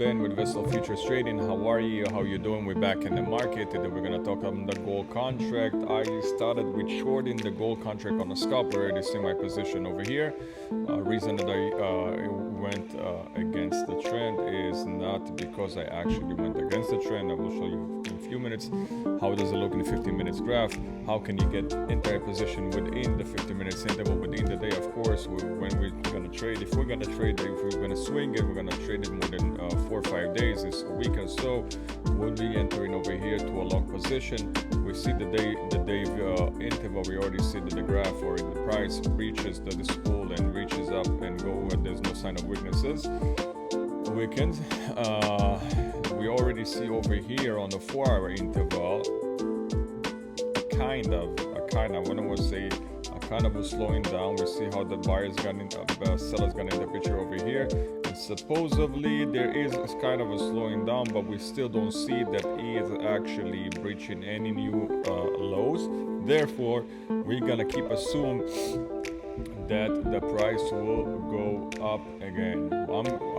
Ben with Vessel Futures Trading. How are you? How you doing? We're back in the market. Today we're gonna talk on the gold contract. I started with shorting the gold contract on the scalp. You already see my position over here. Reason that I went against the trend is not because I actually went against the trend. I will show you in a few minutes how does it look in the 15 minutes graph. How can you get entire position within the 15 minutes interval within the day? Of course, when we're gonna trade, if we're gonna trade, if we're gonna swing it, we're gonna trade it more than 4 or 5 days. It's a week or so. We'll be entering over here to a long position. We see the day interval. We already see that the graph or the price reaches the spool and reaches up and go, and there's no sign of weaknesses. Weekend. We already see over here on the 4-hour interval kind of was slowing down. We see how the buyers got in, sellers got in the picture over here, and supposedly there is kind of a slowing down, but we still don't see that he is actually breaching any new lows. Therefore, we're gonna keep assume that the price will go up again.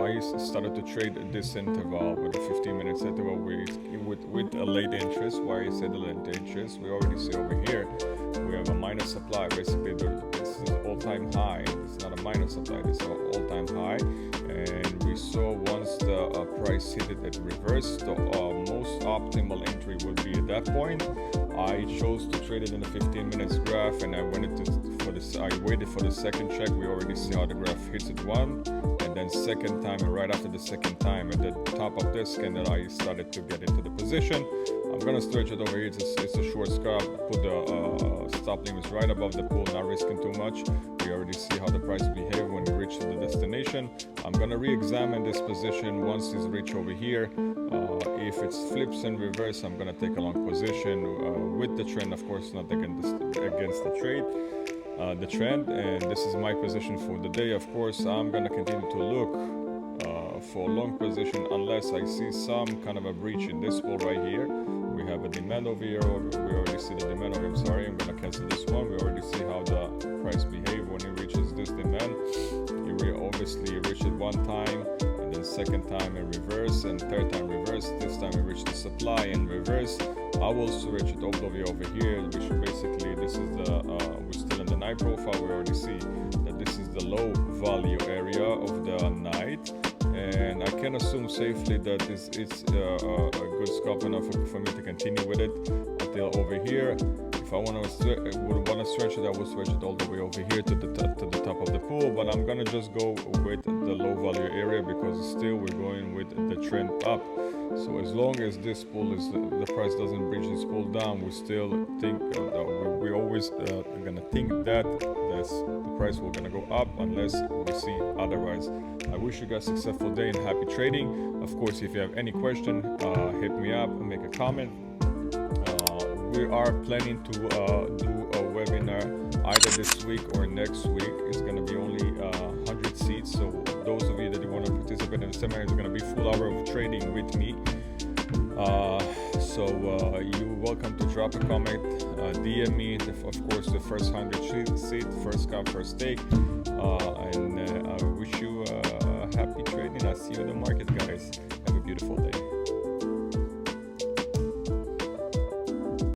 I started to trade this interval with a 15 minutes interval with a late interest. Why I said the late interest? We already see over here we have a minor supply. Basically, this is all-time high. It's not a minor supply. This is an all-time high. And we saw once the price hit it reversed, the most optimal entry will be at that point. I chose to trade it in a 15 minutes graph, and I waited for the second check. We already see how the graph hits it one, and then second time, and right after the second time at the top of this candle, I started to get into the position. I'm gonna stretch it over here. It's a short scalp. Put the stop limits right above the pool, not risking too much. We already see how the price behave when it reaches the destination. I'm gonna re-examine this position once it's reached over here. If it flips and reverse, I'm gonna take a long position with the trend, of course, not against the trend. And this is my position for the day. Of course, I'm gonna continue to look for a long position unless I see some kind of a breach in this pool right here. We have a demand over here. We already see the demand over here. I'm sorry, I'm gonna cancel this one. We already see how the price behave when it reaches this demand. You obviously reach it one time, and then second time in reverse, and third time reverse. This time we reach the supply in reverse. I will switch it all the way over here, which basically this is we're still in the night profile. We already see that this is the low value area of the night, and I can assume safely that it's a good scalp enough for me to continue with it until over here. If I would want to stretch it, I will stretch it all the way over here to the top of the pool, but I'm gonna just go with the low value area because still we're going with the trend up. So as long as this pool is the price doesn't breach this pool down, we still think we always gonna think that the price will gonna go up unless we see otherwise. I wish you guys a successful day and happy trading. Of course, if you have any question, hit me up and make a comment. We are planning to do a webinar either this week or next week. It's going to be only 100 seats. So those of you that want to participate in the seminar, it's going to be full hour of trading with me. So you're welcome to drop a comment, DM me. Of course, the first 100 seat, first come, first take. And I wish you happy trading. I'll see you in the market, guys. Have a beautiful day.